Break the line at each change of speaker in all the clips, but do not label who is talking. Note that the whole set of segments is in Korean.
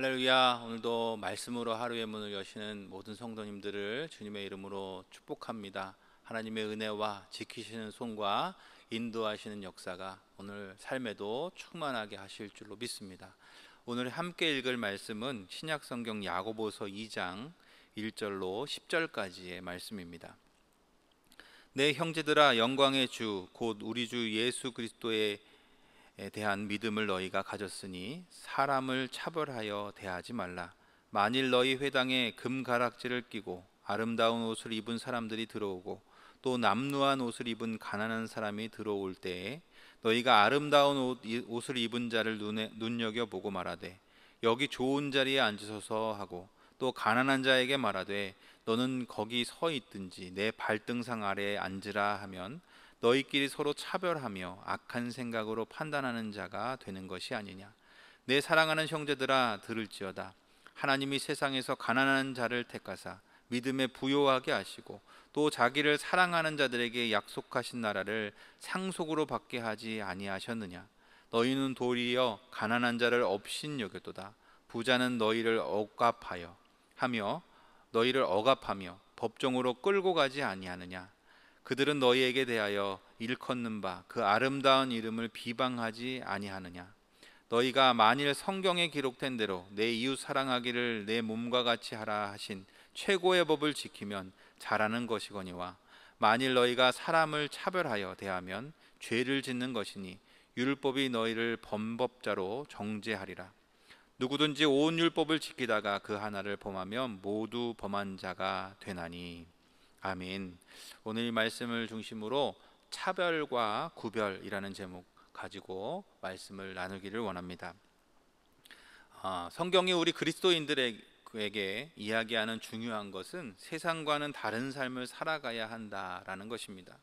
할렐루야. 오늘도 말씀으로 하루의 문을 여시는 모든 성도님들을 주님의 이름으로 축복합니다. 하나님의 은혜와 지키시는 손과 인도하시는 역사가 오늘 삶에도 충만하게 하실 줄로 믿습니다. 오늘 함께 읽을 말씀은 신약성경 야고보서 2장 1절로 10절까지의 말씀입니다. 내 형제들아, 영광의 주 곧 우리 주 예수 그리스도의 대한 믿음을 너희가 가졌으니 사람을 차별하여 대하지 말라. 만일 너희 회당에 금가락지를 끼고 아름다운 옷을 입은 사람들이 들어오고 또 남루한 옷을 입은 가난한 사람이 들어올 때에 너희가 아름다운 옷을 입은 자를 눈여겨보고 말하되 여기 좋은 자리에 앉으소서 하고 또 가난한 자에게 말하되 너는 거기 서 있든지 내 발등상 아래에 앉으라 하면 너희끼리 서로 차별하며 악한 생각으로 판단하는 자가 되는 것이 아니냐. 내 사랑하는 형제들아, 들을지어다. 하나님이 세상에서 가난한 자를 택하사 믿음에 부요하게 하시고 또 자기를 사랑하는 자들에게 약속하신 나라를 상속으로 받게 하지 아니하셨느냐. 너희는 도리어 가난한 자를 업신여겼도다. 부자는 너희를 억압하며 법정으로 끌고 가지 아니하느냐. 그들은 너희에게 대하여 일컫는 바 그 아름다운 이름을 비방하지 아니하느냐. 너희가 만일 성경에 기록된 대로 내 이웃 사랑하기를 내 몸과 같이 하라 하신 최고의 법을 지키면 잘하는 것이거니와 만일 너희가 사람을 차별하여 대하면 죄를 짓는 것이니 율법이 너희를 범법자로 정죄하리라. 누구든지 온 율법을 지키다가 그 하나를 범하면 모두 범한 자가 되나니. 아멘. 오늘 이 말씀을 중심으로 차별과 구별이라는 제목 가지고 말씀을 나누기를 원합니다. 성경이 우리 그리스도인들에게 이야기하는 중요한 것은 세상과는 다른 삶을 살아가야 한다라는 것입니다.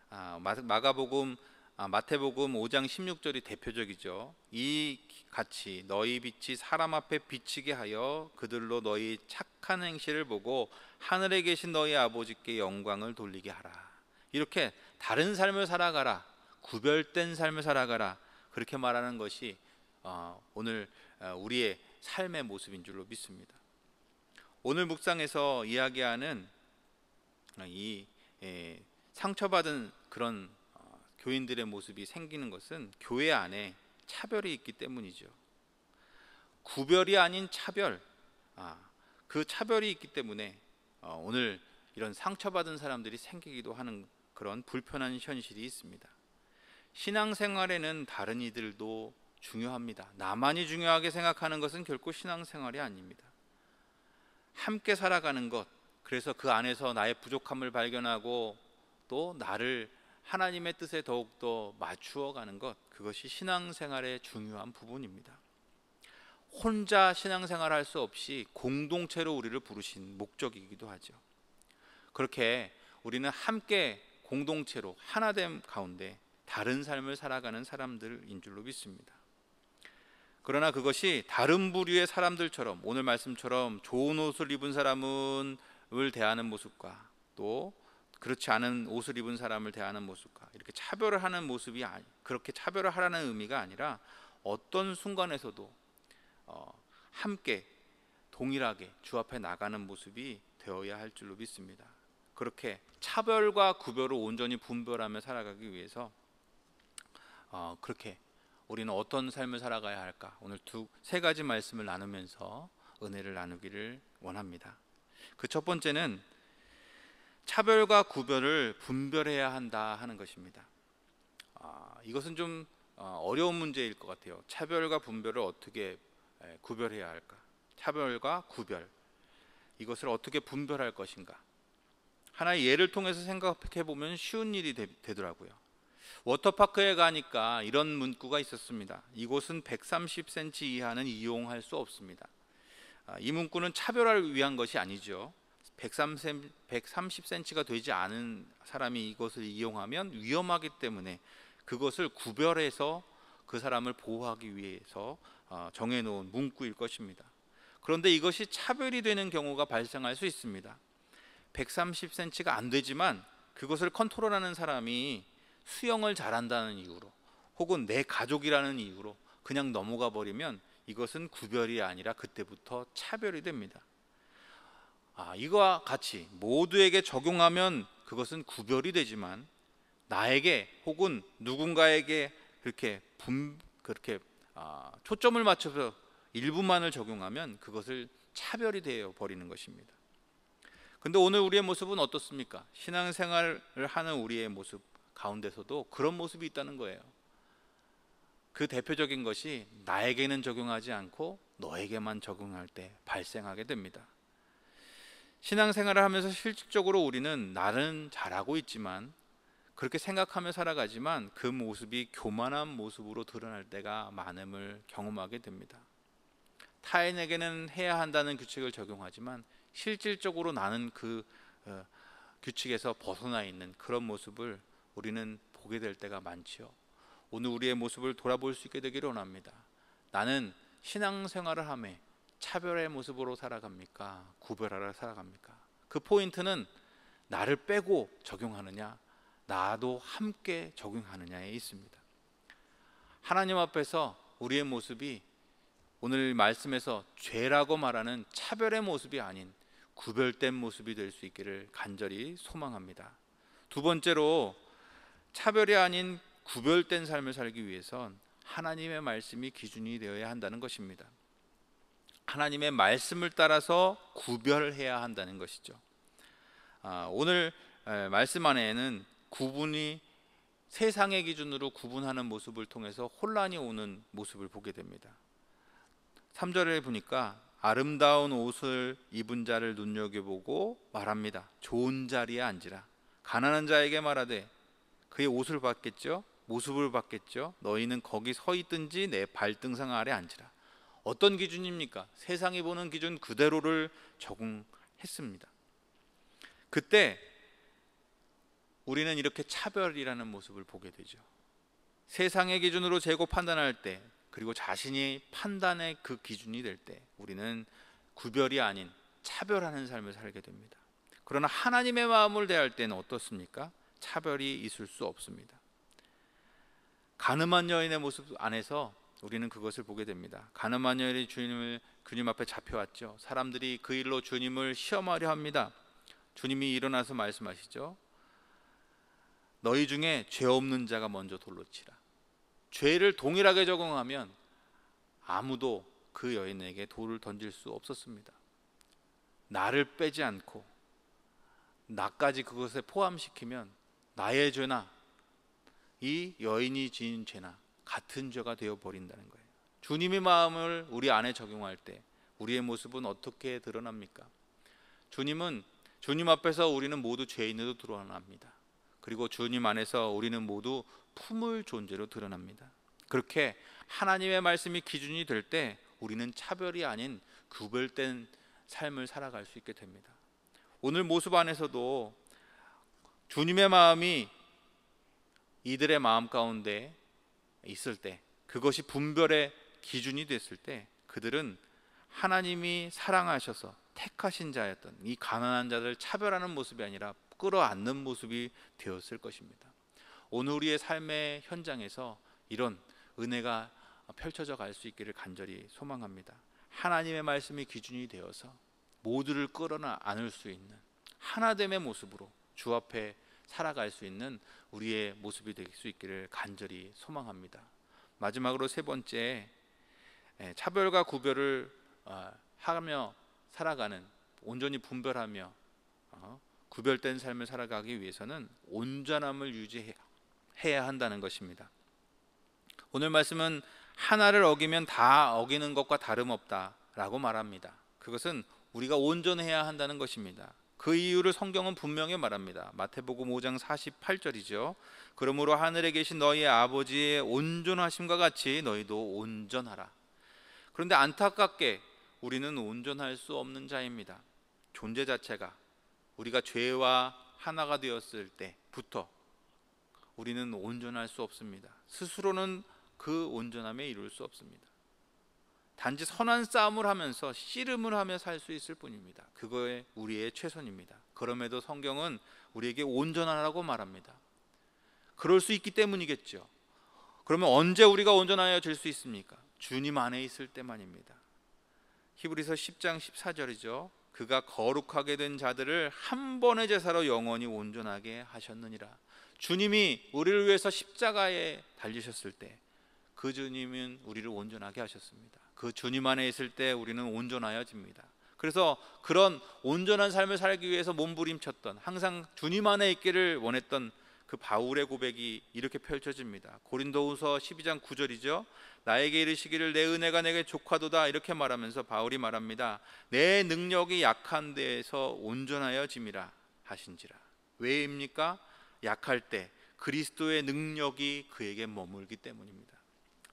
마태복음 5장 16절이 대표적이죠. 이 같이 너희 빛이 사람 앞에 비치게 하여 그들로 너희 착한 행실을 보고 하늘에 계신 너희 아버지께 영광을 돌리게 하라. 이렇게 다른 삶을 살아가라, 구별된 삶을 살아가라, 그렇게 말하는 것이 오늘 우리의 삶의 모습인 줄로 믿습니다. 오늘 묵상에서 이야기하는 이 상처받은 그런 교인들의 모습이 생기는 것은 교회 안에 차별이 있기 때문이죠. 구별이 아닌 차별, 그 차별이 있기 때문에 오늘 이런 상처받은 사람들이 생기기도 하는 그런 불편한 현실이 있습니다. 신앙생활에는 다른 이들도 중요합니다. 나만이 중요하게 생각하는 것은 결코 신앙생활이 아닙니다. 함께 살아가는 것, 그래서 그 안에서 나의 부족함을 발견하고 또 나를 하나님의 뜻에 더욱더 맞추어 가는 것, 그것이 신앙생활의 중요한 부분입니다. 혼자 신앙생활 할 수 없이 공동체로 우리를 부르신 목적이기도 하죠. 그렇게 우리는 함께 공동체로 하나됨 가운데 다른 삶을 살아가는 사람들인 줄로 믿습니다. 그러나 그것이 다른 부류의 사람들처럼 오늘 말씀처럼 좋은 옷을 입은 사람을 대하는 모습과 또 그렇지 않은 옷을 입은 사람을 대하는 모습과 이렇게 차별을 하는 모습이 그렇게 차별을 하라는 의미가 아니라 어떤 순간에서도 함께 동일하게 주 앞에 나가는 모습이 되어야 할 줄로 믿습니다. 그렇게 차별과 구별을 온전히 분별하며 살아가기 위해서 그렇게 우리는 어떤 삶을 살아가야 할까? 오늘 세 가지 말씀을 나누면서 은혜를 나누기를 원합니다. 그 첫 번째는 차별과 구별을 분별해야 한다 하는 것입니다. 이것은 좀 어려운 문제일 것 같아요. 차별과 분별을 어떻게 구별해야 할까? 차별과 구별, 이것을 어떻게 분별할 것인가? 하나의 예를 통해서 생각해 보면 쉬운 일이 되더라고요. 워터파크에 가니까 이런 문구가 있었습니다. 이곳은 130cm 이하는 이용할 수 없습니다. 이 문구는 차별을 위한 것이 아니죠. 130cm가 되지 않은 사람이 이것을 이용하면 위험하기 때문에 그것을 구별해서 그 사람을 보호하기 위해서 정해놓은 문구일 것입니다. 그런데 이것이 차별이 되는 경우가 발생할 수 있습니다. 130cm가 안 되지만 그것을 컨트롤하는 사람이 수영을 잘한다는 이유로 혹은 내 가족이라는 이유로 그냥 넘어가 버리면 이것은 구별이 아니라 그때부터 차별이 됩니다. 이거와 같이 모두에게 적용하면 그것은 구별이 되지만 나에게 혹은 누군가에게 그렇게 초점을 맞춰서 일부만을 적용하면 그것을 차별이 되어 버리는 것입니다. 근데 오늘 우리의 모습은 어떻습니까? 신앙생활을 하는 우리의 모습 가운데서도 그런 모습이 있다는 거예요. 그 대표적인 것이 나에게는 적용하지 않고 너에게만 적용할 때 발생하게 됩니다. 신앙생활을 하면서 실질적으로 우리는 나는 잘하고 있지만 그렇게 생각하며 살아가지만 그 모습이 교만한 모습으로 드러날 때가 많음을 경험하게 됩니다. 타인에게는 해야 한다는 규칙을 적용하지만 실질적으로 나는 그 규칙에서 벗어나 있는 그런 모습을 우리는 보게 될 때가 많지요. 오늘 우리의 모습을 돌아볼 수 있게 되기를 원합니다. 나는 신앙생활을 하며 차별의 모습으로 살아갑니까? 구별하러 살아갑니까? 그 포인트는 나를 빼고 적용하느냐, 나도 함께 적용하느냐에 있습니다. 하나님 앞에서 우리의 모습이 오늘 말씀에서 죄라고 말하는 차별의 모습이 아닌 구별된 모습이 될 수 있기를 간절히 소망합니다. 두 번째로, 차별이 아닌 구별된 삶을 살기 위해선 하나님의 말씀이 기준이 되어야 한다는 것입니다. 하나님의 말씀을 따라서 구별해야 한다는 것이죠. 오늘 말씀 안에는 구분이 세상의 기준으로 구분하는 모습을 통해서 혼란이 오는 모습을 보게 됩니다. 3절에 보니까 아름다운 옷을 입은 자를 눈여겨보고 말합니다. 좋은 자리에 앉으라. 가난한 자에게 말하되 그의 옷을 봤겠죠? 모습을 봤겠죠? 너희는 거기 서 있든지 내 발등상 아래 앉으라. 어떤 기준입니까? 세상이 보는 기준 그대로를 적용했습니다. 그때 우리는 이렇게 차별이라는 모습을 보게 되죠. 세상의 기준으로 재고 판단할 때, 그리고 자신이 판단의 그 기준이 될 때 우리는 구별이 아닌 차별하는 삶을 살게 됩니다. 그러나 하나님의 마음을 대할 때는 어떻습니까? 차별이 있을 수 없습니다. 가늠한 여인의 모습 안에서 우리는 그것을 보게 됩니다. 가늠한 여인이 주님 앞에 잡혀왔죠. 사람들이 그 일로 주님을 시험하려 합니다. 주님이 일어나서 말씀하시죠. 너희 중에 죄 없는 자가 먼저 돌로 치라. 죄를 동일하게 적용하면 아무도 그 여인에게 돌을 던질 수 없었습니다. 나를 빼지 않고 나까지 그것에 포함시키면 나의 죄나 이 여인이 지은 죄나 같은 죄가 되어버린다는 거예요. 주님의 마음을 우리 안에 적용할 때 우리의 모습은 어떻게 드러납니까? 주님 앞에서 우리는 모두 죄인으로 드러납니다. 그리고 주님 안에서 우리는 모두 품을 존재로 드러납니다. 그렇게 하나님의 말씀이 기준이 될 때 우리는 차별이 아닌 구별된 삶을 살아갈 수 있게 됩니다. 오늘 모습 안에서도 주님의 마음이 이들의 마음 가운데 있을 때, 그것이 분별의 기준이 됐을 때 그들은 하나님이 사랑하셔서 택하신 자였던 이 가난한 자들을 차별하는 모습이 아니라 끌어안는 모습이 되었을 것입니다. 오늘 우리의 삶의 현장에서 이런 은혜가 펼쳐져 갈 수 있기를 간절히 소망합니다. 하나님의 말씀이 기준이 되어서 모두를 끌어안을 수 있는 하나됨의 모습으로 주 앞에 살아갈 수 있는 우리의 모습이 될 수 있기를 간절히 소망합니다. 마지막으로 세 번째, 차별과 구별을 하며 살아가는, 온전히 분별하며 구별된 삶을 살아가기 위해서는 온전함을 유지해야 한다는 것입니다. 오늘 말씀은 하나를 어기면 다 어기는 것과 다름없다라고 말합니다. 그것은 우리가 온전해야 한다는 것입니다. 그 이유를 성경은 분명히 말합니다. 마태복음 5장 48절이죠. 그러므로 하늘에 계신 너희의 아버지의 온전하심과 같이 너희도 온전하라. 그런데 안타깝게 우리는 온전할 수 없는 자입니다. 존재 자체가 우리가 죄와 하나가 되었을 때부터 우리는 온전할 수 없습니다. 스스로는 그 온전함에 이룰 수 없습니다. 단지 선한 싸움을 하면서 씨름을 하며 살 수 있을 뿐입니다. 그거에 우리의 최선입니다. 그럼에도 성경은 우리에게 온전하라고 말합니다. 그럴 수 있기 때문이겠죠. 그러면 언제 우리가 온전하여질 수 있습니까? 주님 안에 있을 때만입니다. 히브리서 10장 14절이죠. 그가 거룩하게 된 자들을 한 번의 제사로 영원히 온전하게 하셨느니라. 주님이 우리를 위해서 십자가에 달리셨을 때 그 주님은 우리를 온전하게 하셨습니다. 그 주님 안에 있을 때 우리는 온전하여집니다. 그래서 그런 온전한 삶을 살기 위해서 몸부림쳤던, 항상 주님 안에 있기를 원했던 그 바울의 고백이 이렇게 펼쳐집니다. 고린도후서 12장 9절이죠. 나에게 이르시기를 내 은혜가 내게 족하도다, 이렇게 말하면서 바울이 말합니다. 내 능력이 약한 데에서 온전하여짐이라 하신지라. 왜입니까? 약할 때 그리스도의 능력이 그에게 머물기 때문입니다.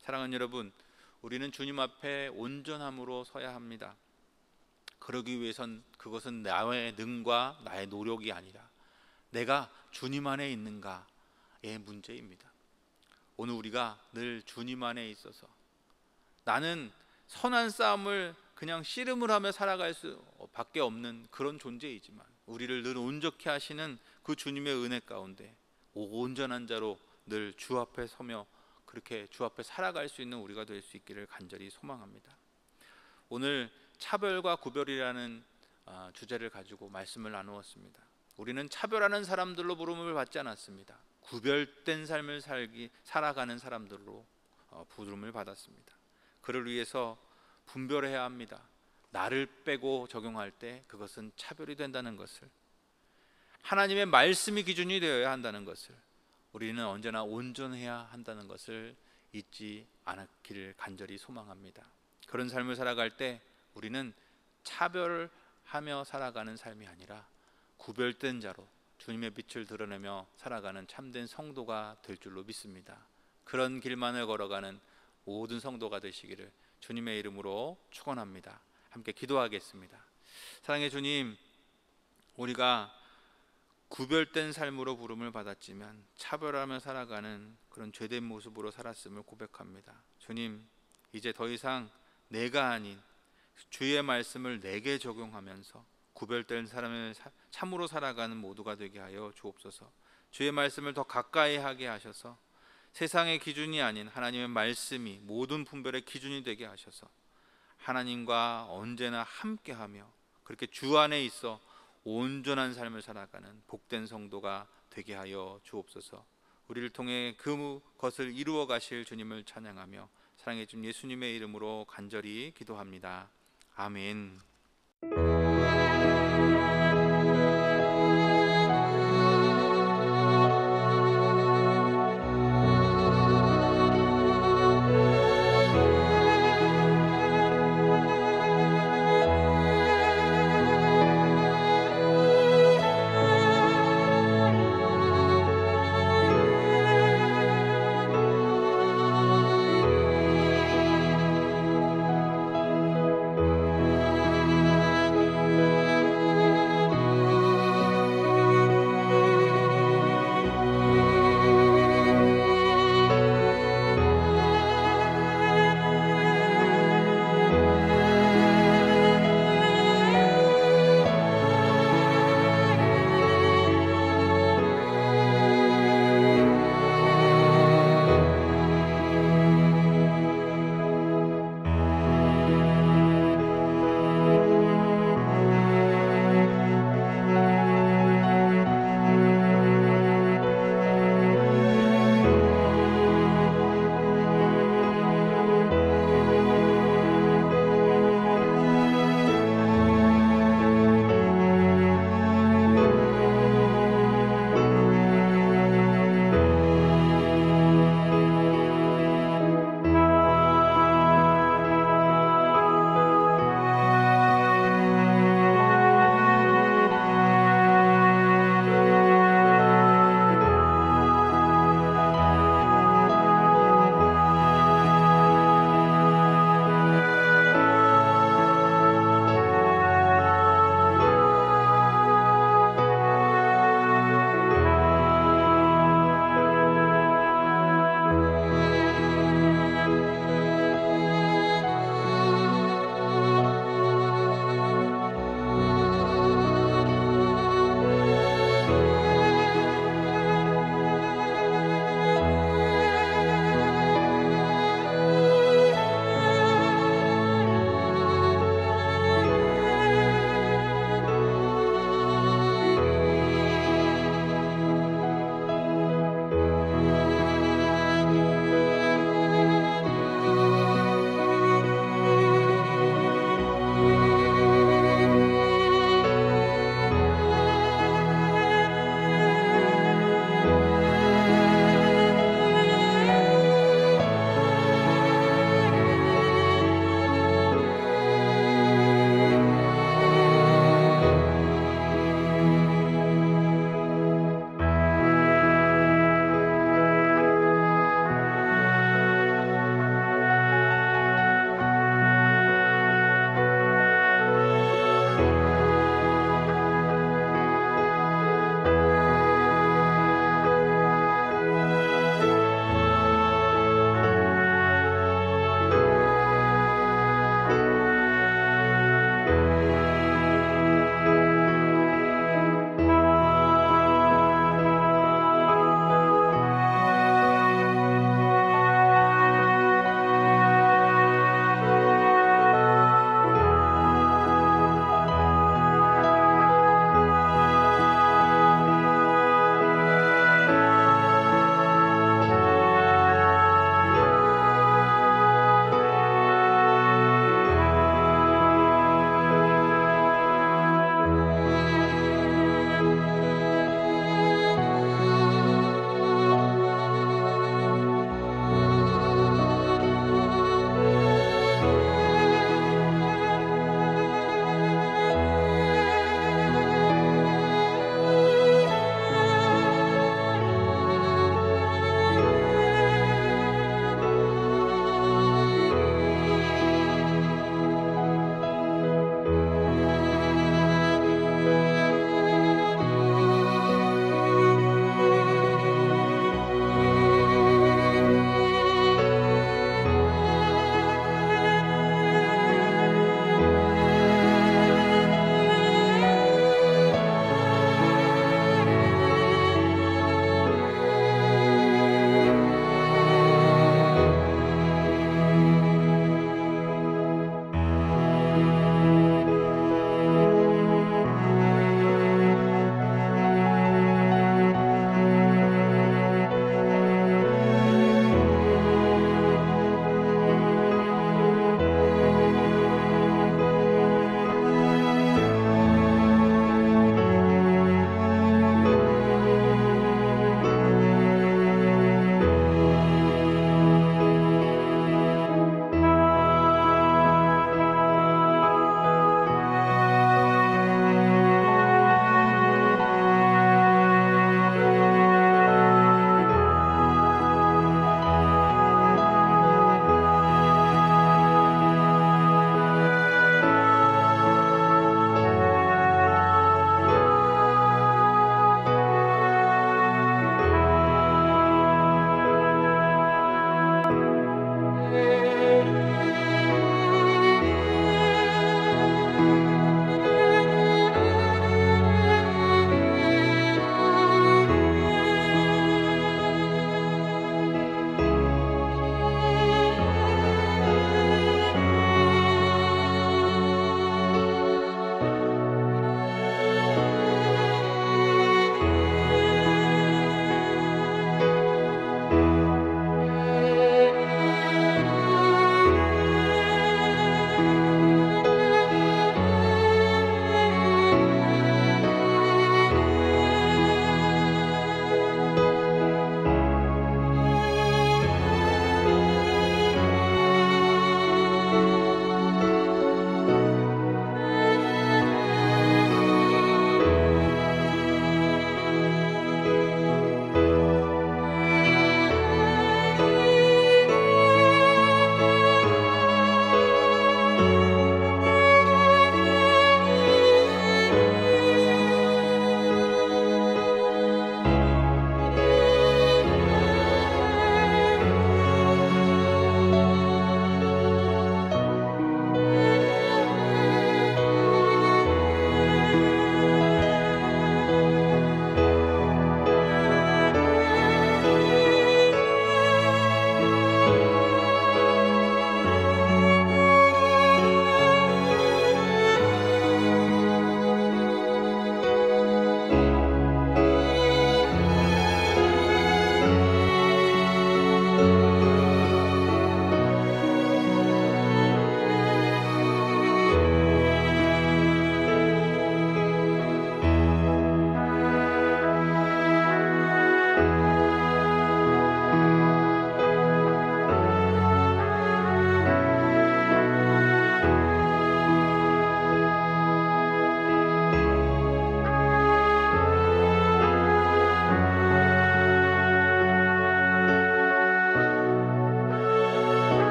사랑하는 여러분, 우리는 주님 앞에 온전함으로 서야 합니다. 그러기 위해선 그것은 나의 능과 나의 노력이 아니라 내가 주님 안에 있는가의 문제입니다. 오늘 우리가 늘 주님 안에 있어서 나는 선한 싸움을 그냥 씨름을 하며 살아갈 수밖에 없는 그런 존재이지만 우리를 늘 온전케 하시는 그 주님의 은혜 가운데 온전한 자로 늘 주 앞에 서며 그렇게 주 앞에 살아갈 수 있는 우리가 될 수 있기를 간절히 소망합니다. 오늘 차별과 구별이라는 주제를 가지고 말씀을 나누었습니다. 우리는 차별하는 사람들로 부름을 받지 않았습니다. 구별된 삶을 살아가는 사람들로 부름을 받았습니다. 그를 위해서 분별해야 합니다. 나를 빼고 적용할 때 그것은 차별이 된다는 것을, 하나님의 말씀이 기준이 되어야 한다는 것을, 우리는 언제나 온전해야 한다는 것을 잊지 않기를 간절히 소망합니다. 그런 삶을 살아갈 때 우리는 차별하며 살아가는 삶이 아니라 구별된 자로 주님의 빛을 드러내며 살아가는 참된 성도가 될 줄로 믿습니다. 그런 길만을 걸어가는 모든 성도가 되시기를 주님의 이름으로 축원합니다. 함께 기도하겠습니다. 사랑의 주님, 우리가 구별된 삶으로 부름을 받았지만 차별하며 살아가는 그런 죄된 모습으로 살았음을 고백합니다. 주님, 이제 더 이상 내가 아닌 주의 말씀을 내게 적용하면서 구별된 사람을 참으로 살아가는 모두가 되게 하여 주옵소서. 주의 말씀을 더 가까이 하게 하셔서 세상의 기준이 아닌 하나님의 말씀이 모든 분별의 기준이 되게 하셔서 하나님과 언제나 함께하며 그렇게 주 안에 있어 온전한 삶을 살아가는 복된 성도가 되게 하여 주옵소서. 우리를 통해 그것을 이루어 가실 주님을 찬양하며 사랑해 준 예수님의 이름으로 간절히 기도합니다. 아멘.